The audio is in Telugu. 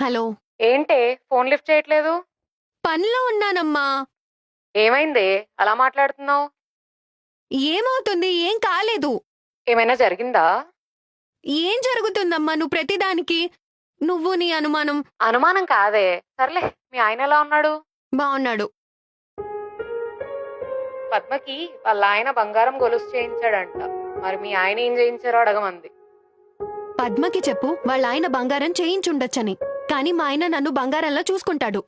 హలో. ఏంటే ఫోన్ లిఫ్ట్ చేయట్లేదు? పనిలో ఉన్నానమ్మా. ఏమైందే అలా మాట్లాడుతున్నావు? ఏమవుతుంది? ఏం కాలేదు. ఏమైనా జరిగిందా? ఏం జరుగుతుందమ్మా నువ్వు ప్రతిదానికి? నువ్వు నీ అనుమానం. అనుమానం కాదే. సర్లే, మీ ఆయన ఎలా ఉన్నాడు? బాగున్నాడు. పద్మకి వాళ్ళ ఆయన బంగారం గొలుసు చేయించాడంట. మరి మీ ఆయన ఏం చేయించారో అడగమంది. పద్మకి చెప్పు వాళ్ళ ఆయన బంగారం చేయించుండొచ్చని. కానీ మా ఆయన నన్ను బంగారంలో చూసుకుంటాడు.